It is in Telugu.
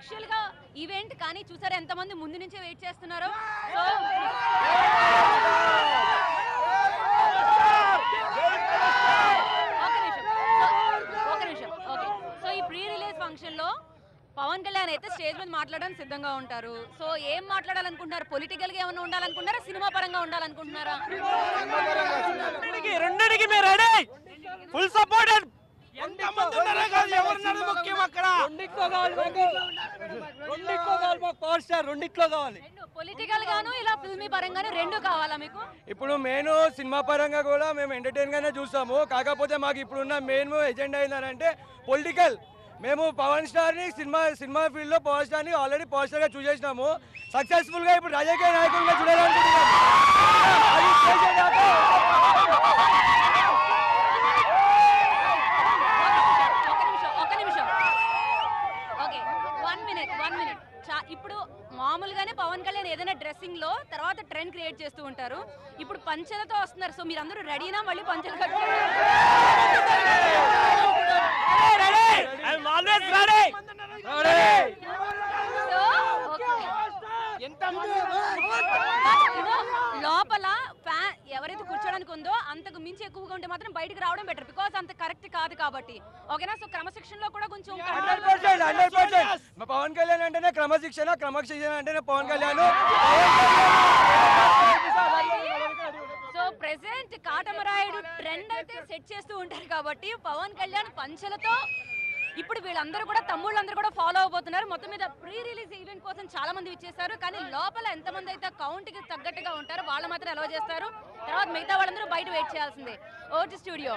యాక్చువల్ గా ఈవెంట్ కానీ చూసారా ఎంతమంది ముందు నుంచే వెయిట్ చేస్తున్నారో. సో ఒక నిమిషం ఓకే. సో ఈ ప్రీ రిలీజ్ ఫంక్షన్ లో పవన్ కళ్యాణ్ అయితే స్టేజ్ మీద మాట్లాడడానికి సిద్ధంగా ఉంటారు. సో ఏం మాట్లాడాలనుకుంటున్నారు? పొలిటికల్ గా ఏమైనా ఉండాలనుకుంటున్నారా, సినిమా పరంగా ఉండాలనుకుంటున్నారా? రెండిటికి మీరు రెడీ, ఫుల్ సపోర్ట్. పొలిటికల్ గాను ఇలా ఫిల్మీ పరంగాను రెండు కావాలా మీకు? ఇప్పుడు మెయిన్ సినిమా పరంగా కూడా మేము ఎంటర్టైన్ గానే చూస్తాము. కాకపోతే మాకు ఇప్పుడున్న మెయిన్ ఎజెండా ఏంటంటే పొలిటికల్. మేము పవన్ స్టార్ ని సినిమా ఫీల్డ్ లో పవన్ స్టార్ ని ఆల్రెడీ పవర్ స్టార్ గా చూసేసినాము. సక్సెస్ఫుల్ గా ఇప్పుడు రాజకీయ నాయకులుగా చూడాలనుకుంటున్నాము. ఇప్పుడు మామూలుగానే పవన్ కళ్యాణ్ ఏదైనా డ్రెస్సింగ్ లో తర్వాత ట్రెండ్ క్రియేట్ చేస్తూ ఉంటారు. ఇప్పుడు పంచెలతో వస్తున్నారు. సో మీరు అందరూ రెడీనా? మళ్ళీ పంచెలు లోపల ఎవరైతే కూర్చోడానికి ఉందో అంతకు మించి ఎక్కువగా ఉంటే మాత్రం బయటకు రావడం బెటర్, బికాస్ అంత కరెక్ట్ కాదు కాబట్టి. ఓకేనా? సో క్రమశిక్షణలో కూడా కొంచెం 100% పవన్ కళ్యాణ్ అంటేనే క్రమశిక్షణ అంటేనే Pawan Kalyan. So present Katamarayudu trend అయితే సెట్ చేస్తూ ఉంటారు కాబట్టి పవన్ కళ్యాణ్ పంచలతో ఇప్పుడు వీళ్ళందరూ కూడా తమ్ముళ్ళందరూ కూడా ఫాలో అవబోతున్నారు. మొత్తం మీద ప్రీ రిలీజ్ ఈవెంట్ కోసం చాలా మంది ఇచ్చేస్తారు. కానీ లోపల ఎంతమంది అయితే కౌంట్ కి తగ్గట్టుగా ఉంటారో వాళ్ళు మాత్రం అలౌ చేస్తారు. తర్వాత మిగతా వాళ్ళందరూ బయట వెయిట్ చేయాల్సిందే. ఓటి స్టూడియో.